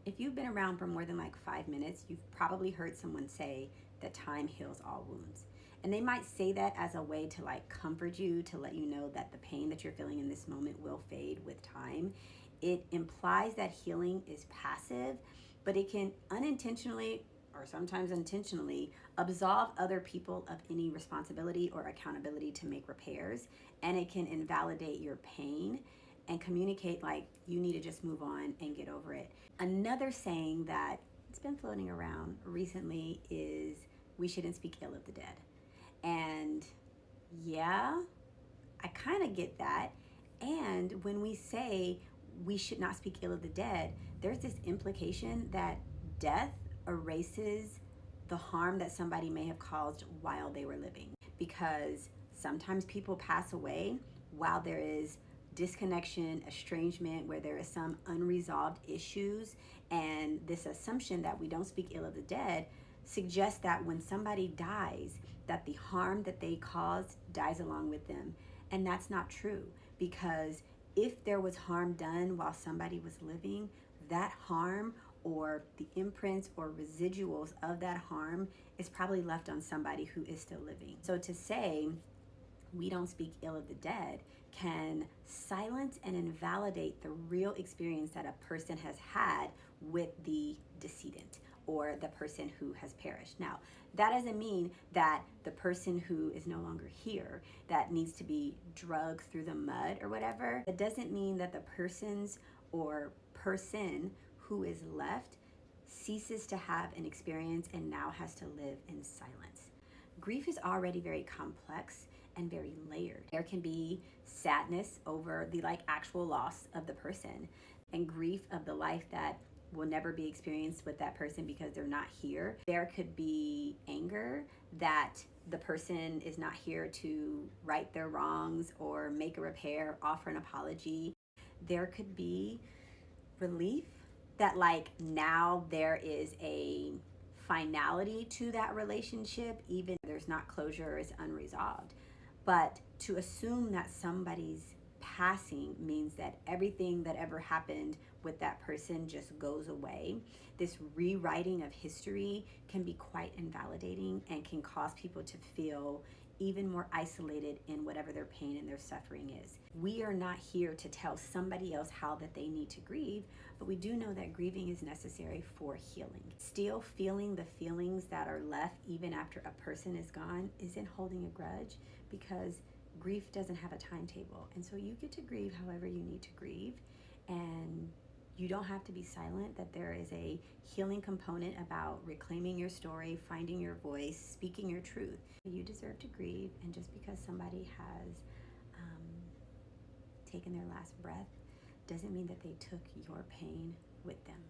If you've been around for more than like 5 minutes, you've probably heard someone say that time heals all wounds. And they might say that as a way to like comfort you, to let you know that the pain that you're feeling in this moment will fade with time. It implies that healing is passive, but it can unintentionally or sometimes intentionally absolve other people of any responsibility or accountability to make repairs. And it can invalidate your pain and communicate like you need to just move on and get over it. Another saying that it's been floating around recently is we shouldn't speak ill of the dead. And yeah, I kind of get that. And when we say we should not speak ill of the dead, there's this implication that death erases the harm that somebody may have caused while they were living. Because sometimes people pass away while there is disconnection, estrangement, where there is some unresolved issues. And this assumption that we don't speak ill of the dead suggests that when somebody dies, that the harm that they caused dies along with them. And that's not true, because if there was harm done while somebody was living, that harm or the imprints or residuals of that harm is probably left on somebody who is still living. So to say we don't speak ill of the dead can silence and invalidate the real experience that a person has had with the decedent or the person who has perished. Now, that doesn't mean that the person who is no longer here, that needs to be dragged through the mud or whatever, it doesn't mean that the persons or person who is left ceases to have an experience and now has to live in silence. Grief is already very complex and very layered. There can be sadness over the actual loss of the person, and grief of the life that will never be experienced with that person because they're not here. There could be anger that the person is not here to right their wrongs or make a repair, offer an apology. There could be relief that now there is a finality to that relationship, even if there's not closure, is unresolved. But to assume that somebody's passing means that everything that ever happened with that person just goes away, this rewriting of history can be quite invalidating and can cause people to feel even more isolated in whatever their pain and their suffering is. We are not here to tell somebody else how that they need to grieve, but we do know that grieving is necessary for healing. Still feeling the feelings that are left even after a person is gone isn't holding a grudge, because grief doesn't have a timetable. And so you get to grieve however you need to grieve, and you don't have to be silent. That there is a healing component about reclaiming your story, finding your voice, speaking your truth. You deserve to grieve, and just because somebody has taken their last breath doesn't mean that they took your pain with them.